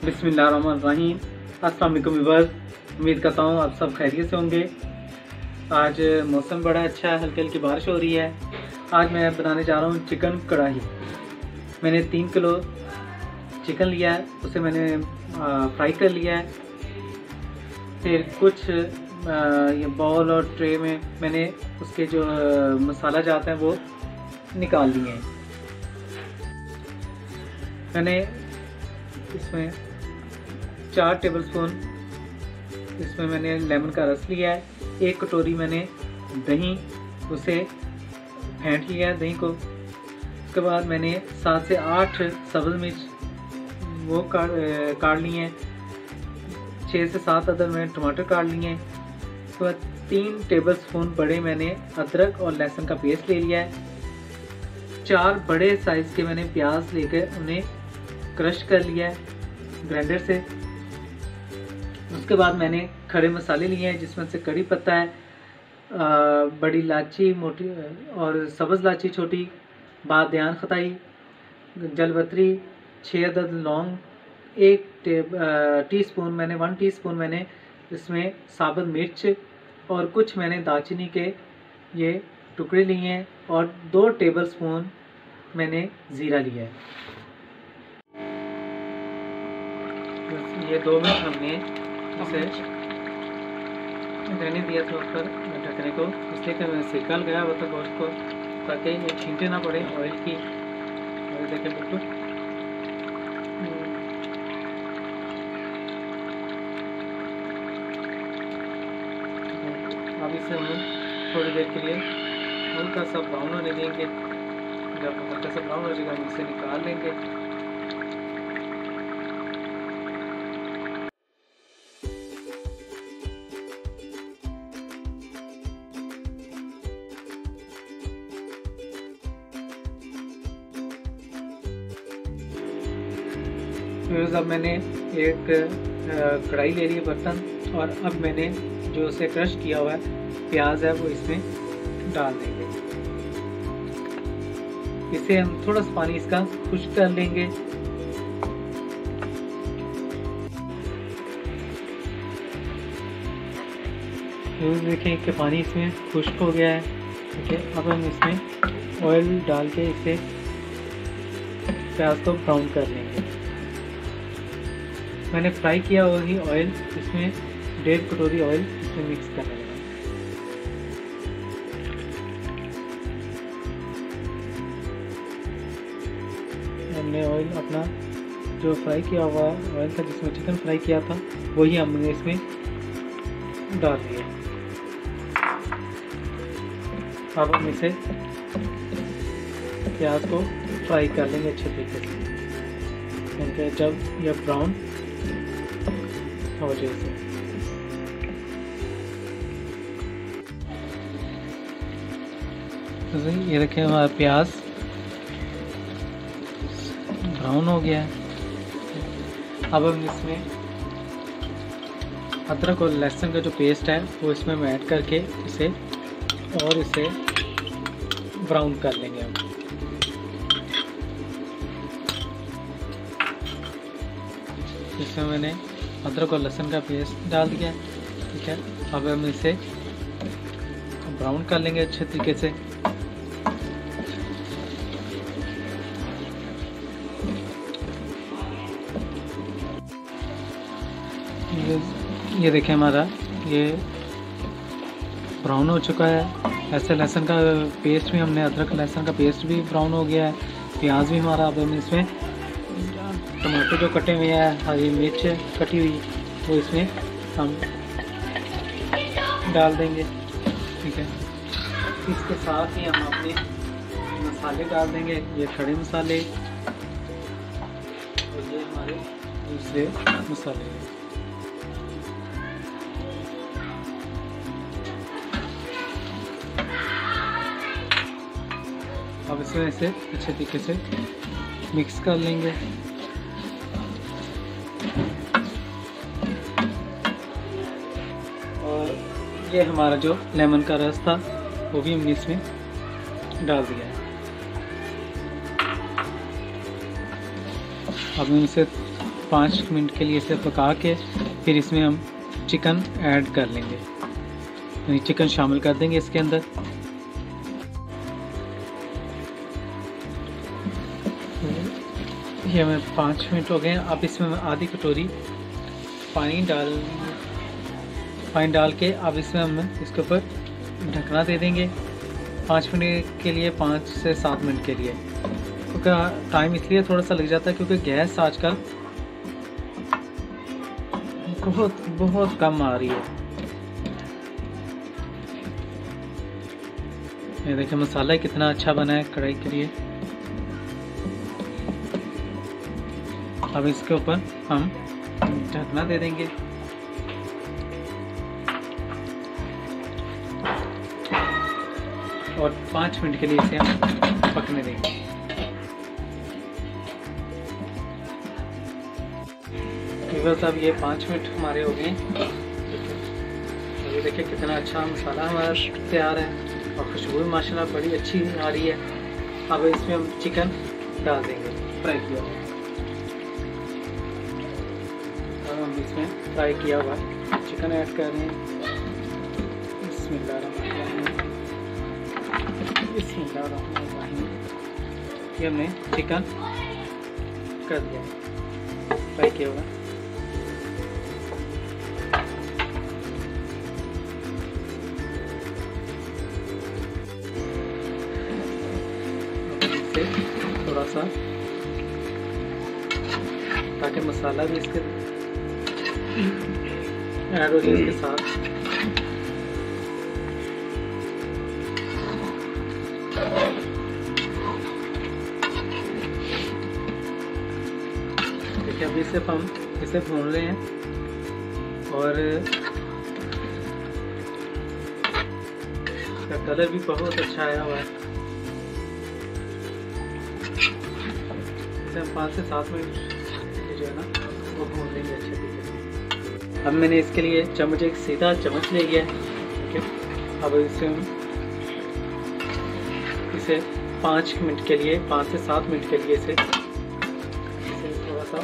बिस्मिल्लाहिर्रहमानिर्रहीम। अस्सलाम वालेकुम व्यूअर्स, उम्मीद करता हूँ आप सब खैरियत से होंगे। आज मौसम बड़ा अच्छा है, हल्की हल्की बारिश हो रही है। आज मैं बनाने जा रहा हूँ चिकन कढ़ाई। मैंने 3 किलो चिकन लिया है, उसे मैंने फ्राई कर लिया है। फिर कुछ ये बाउल और ट्रे में मैंने उसके जो मसाला जाते हैं वो निकाल लिए हैं। मैंने इसमें 4 टेबलस्पून इसमें मैंने लेमन का रस लिया है। 1 कटोरी मैंने दही, उसे फेंट लिया है दही को। उसके बाद मैंने 7 से 8 सब्ज़ मिर्च वो काट लिए हैं। 6 से 7 अदर मैंने टमाटर काट लिए हैं। उसके बाद 3 टेबलस्पून बड़े मैंने अदरक और लहसुन का पेस्ट ले लिया है। 4 बड़े साइज़ के मैंने प्याज लेकर उन्हें क्रश कर लिया है ग्राइंडर से। उसके बाद मैंने खड़े मसाले लिए हैं, जिसमें से कड़ी पत्ता है, बड़ी इलायची मोटी और सब्ज़ इलायची छोटी, बादियान खताई, जलपत्री, 6 अदद लौंग, 1 टीस्पून मैंने 1 टीस्पून मैंने इसमें साबुत मिर्च और कुछ मैंने दालचीनी के ये टुकड़े लिए हैं और 2 टेबलस्पून मैंने ज़ीरा लिया है। ये 2 मिनट हमने इसे रहने दिया था ऊपर ढकने को, इसलिए कि मैं सेका गया हुआ था गोश्त को, ताकि ये छींटे ना पड़े ऑयल की। और देखें बिल्कुल अब इसे हम थोड़ी देर के लिए हल्का सा ब्राउन होने देंगे। जब हल्का सा ब्राउन हो जाएगा हम इसे निकाल लेंगे। फिर अब मैंने एक कढ़ाई ले ली है बर्तन, और अब मैंने जो उसे क्रश किया हुआ है प्याज है वो इसमें डाल देंगे। इसे हम थोड़ा सा पानी इसका खुश्क कर लेंगे। फिर देखें कि पानी इसमें खुश्क हो गया है। ठीक है, अब हम इसमें ऑयल डाल के इसे प्याज को ब्राउन कर लेंगे। मैंने फ्राई किया वही ऑयल इसमें 1.5 कटोरी ऑयल इसमें मिक्स करने लगा। हमने ऑयल अपना जो फ्राई किया हुआ ऑयल था, जिसमें चिकन फ्राई किया था, वही हमने इसमें डाल दिया। अब हम इसे प्याज को फ्राई कर लेंगे अच्छे तरीके से, क्योंकि जब यह ब्राउन हो जाए। तो ये देखें हमारा प्याज ब्राउन हो गया है। अब हम इसमें अदरक और लहसुन का जो पेस्ट है वो इसमें हम ऐड करके इसे ब्राउन कर लेंगे हम। इसमें मैंने अदरक और लहसुन का पेस्ट डाल दिया। ठीक है, अब हम इसे ब्राउन कर लेंगे अच्छे तरीके से। ये देखें हमारा ये ब्राउन हो चुका है। ऐसे लहसुन का पेस्ट भी हमने अदरक लहसुन का पेस्ट भी ब्राउन हो गया है। प्याज भी हमारा, अब हम इसमें टमाटर जो कटे हुए हैं, हरी मिर्च कटी हुई, वो इसमें हम डाल देंगे। ठीक है, इसके साथ ही हम अपने मसाले डाल देंगे। ये खड़े मसाले और ये हमारे दूसरे मसाले। अब इसमें इसे अच्छे तरीके से मिक्स कर लेंगे। और ये हमारा जो लेमन का रस था वो भी हमने इसमें डाल दिया है। अब हम इसे 5 मिनट के लिए इसे पका के फिर इसमें हम चिकन ऐड कर लेंगे, यानी चिकन शामिल कर देंगे इसके अंदर। ये हमें 5 मिनट हो गए हैं। अब इसमें आधी कटोरी पानी डाल के अब इसमें हम इसके ऊपर ढकना दे देंगे 5 मिनट के लिए, 5 से 7 मिनट के लिए। क्योंकि टाइम इसलिए थोड़ा सा लग जाता है क्योंकि गैस आजकल बहुत कम आ रही है। ये देखिए मसाला कितना अच्छा बना है कढ़ाई के लिए। अब इसके ऊपर हम ढकना दे देंगे। और 5 मिनट के लिए इसे हम पकने देंगे। बस अब ये 5 मिनट हमारे हो गए। ये देखिए कितना अच्छा मसाला हमारा तैयार है और खुशबू माशाल्लाह बड़ी अच्छी आ रही है। अब इसमें हम चिकन डाल देंगे फ्राई किया हुआ। अब हम इसमें फ्राई किया हुआ चिकन ऐड कर रहे हैं। बिस्मिल्लाहिर्रहमानिर्रहीम। ये हमने चिकन कर दिया फ्राई किया हुआ। थोड़ा सा ताकि मसाला भी इसके ऐड हो जाए इसके साथ। देखिए अभी सिर्फ हम इसे भून रहे हैं और इसका कलर भी बहुत अच्छा आया हुआ है। 5 से 7 मिनट जो है ना वो भून लेंगे अच्छे तरीके से। अब मैंने इसके लिए चम्मच, एक सीधा चम्मच ले लिया है। ठीक है, अब इसे 5 मिनट के लिए, 5 से 7 मिनट के लिए इसे थोड़ा सा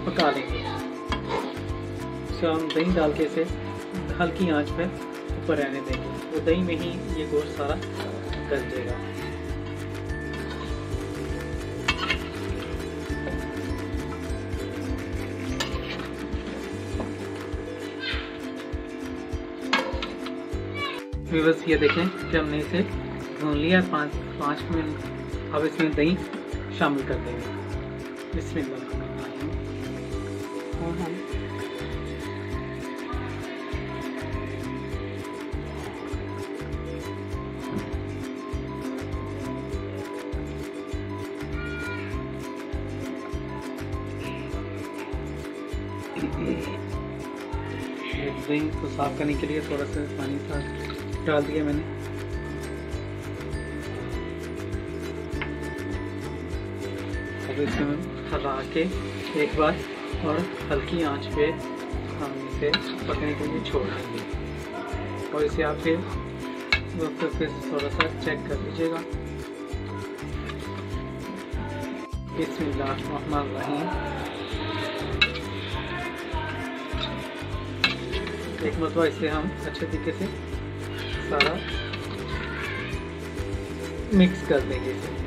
पका लेंगे। इसे हम दही डाल के इसे हल्की आंच पे ऊपर रहने देंगे। वो दही में ही ये गोश्त सारा गल जाएगा। बस ये देखें कि हमने इसे भून लिया 5 मिनट। अब इसमें दही शामिल कर देंगे। बिस्मिल्लाहिर्रहमानिर्रहीम। दही को साफ करने के लिए थोड़ा सा पानी था डाल दिया मैंने। अब इसमें हला के एक बार और हल्की आंच पे हम इसे पकने के लिए छोड़ देंगे। और इसे आप फिर थोड़ा सा चेक कर लीजिएगा। बिस्मिल्लाहिर्रहमानिर्रहीम। एक मरतबा इसे हम अच्छे तरीके से सारा मिक्स कर देंगे इसे।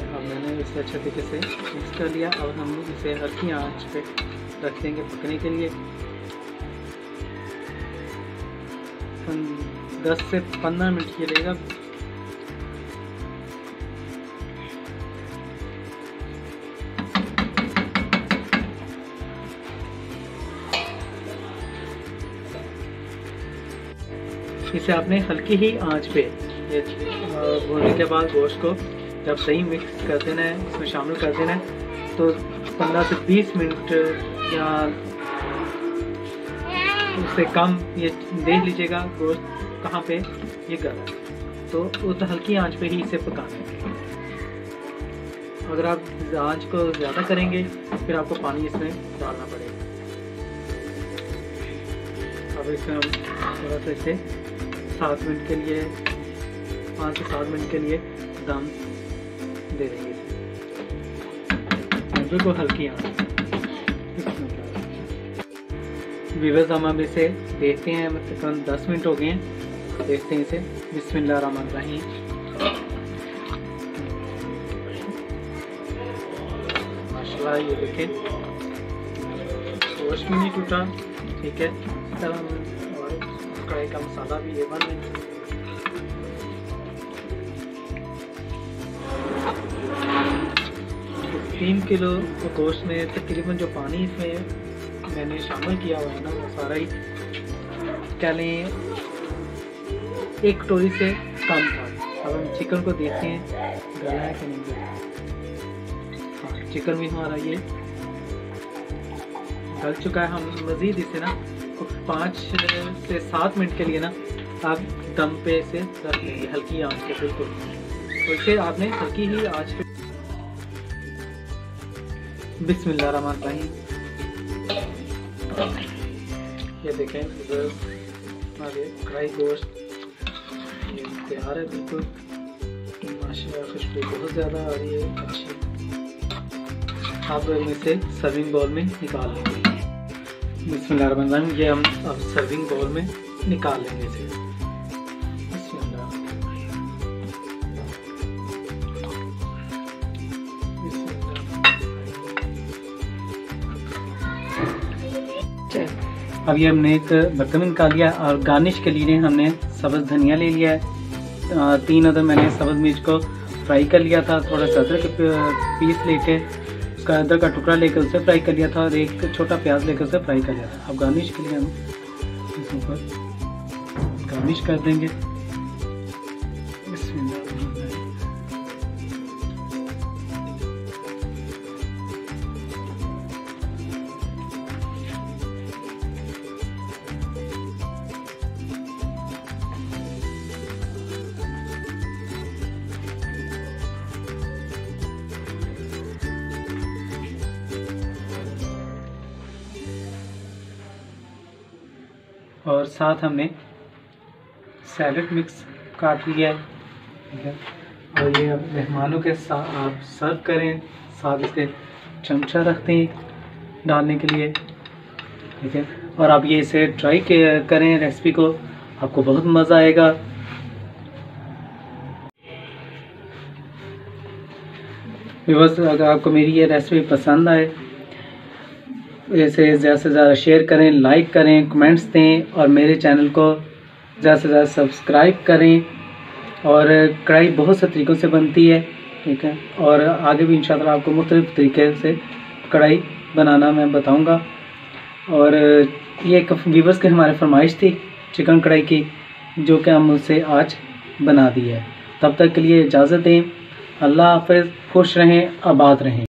अब मैंने इसे अच्छे तरीके से मिक्स कर लिया। अब हम इसे हल्की आंच पे रख देंगे पकने के लिए। 10 से 15 मिनट के लगेगा। इसे आपने हल्की ही आंच पे भूनने के बाद गोश्त को जब सही मिक्स कर देना है, इसमें शामिल कर देना है, तो 15 से 20 मिनट या उससे कम ये देख लीजिएगा गोश्त कहाँ पे ये गला है, तो उस हल्की आंच पे ही इसे पकाना है। अगर आप आंच को ज़्यादा करेंगे फिर आपको पानी इसमें डालना पड़ेगा। अब इसमें हम थोड़ा सा इसे 7 मिनट के लिए 5 से 7 मिनट के लिए दम दे देंगे बिल्कुल हल्की आंच। व्यूअर्स हम अब इसे देखते हैं, तकरीबन 10 मिनट हो गए हैं। देखते हैं इसे। बिस्मिल्लाहिर्रहमानिर्रहीम। माशाल्लाह ये देखें गोश्त भी नहीं टूटा, ठीक है। और कढ़ाई का मसाला भी ये बन है। 3 किलो गोश्त में तकरीबन जो पानी इसमें मैंने शामिल किया हुआ है ना, वो सारा ही क्या लें 1 कटोरी से कम था। अब हम चिकन को देखते हैं गला है कि नहीं गला। हाँ, चिकन भी हमारा ये गल चुका है। हम मज़ीद इसे ना 5 से 7 मिनट के लिए ना आप दम पे इसे रख लेंगे, हल्की आंच पे बिल्कुल। तो इसे आपने हल्की ही आंच पे। बिस्मिल्लाहिर्रहमानिर्रहीम। ये देखें हमारे कढ़ाई गोश्त ये तैयार है बिल्कुल। माशाल्लाह खुशबू बहुत ज़्यादा आ रही है, अच्छी। आप इसे सर्विंग बाउल में निकाल लेंगे। बिस्मिल्लाहिर्रहमानिर्रहीम। ये हम अब सर्विंग बाउल में निकाल लेंगे इसे। अब ये हमने एक बर्तन में निकाल लिया और गार्निश के लिए हमने सब्ज़ धनिया ले लिया है। 3 अदर मैंने सब्ज़ मिर्च को फ्राई कर लिया था। थोड़ा सा अदरक के पीस लेके उसका अदरक का टुकड़ा लेकर उसे फ्राई कर लिया था और एक छोटा प्याज लेकर उसे फ्राई कर लिया था। अब गार्निश के लिए हम इसके ऊपर गार्निश कर देंगे। और साथ हमने सैलड मिक्स काट लिया है, ठीक है। और ये अब मेहमानों के साथ आप सर्व करें, साथ इसके चमचा रखते हैं डालने के लिए, ठीक है। और आप ये इसे ट्राई करें रेसिपी को, आपको बहुत मज़ा आएगा। व्यूअर्स, अगर आपको मेरी ये रेसिपी पसंद आए इसे ज़्यादा से ज़्यादा शेयर करें, लाइक करें, कमेंट्स दें और मेरे चैनल को ज़्यादा से ज़्यादा सब्सक्राइब करें। और कढ़ाई बहुत से तरीक़ों से बनती है, ठीक है। और आगे भी इंशाअल्लाह आपको मुख्तलिफ़ तरीके से कढ़ाई बनाना मैं बताऊंगा। और ये एक व्यूअर्स की हमारे फरमाइश थी चिकन कढ़ाई की, जो कि हम उससे आज बना दी है। तब तक के लिए इजाज़त दें। अल्लाह हाफ़िज़। खुश रहें, आबाद रहें।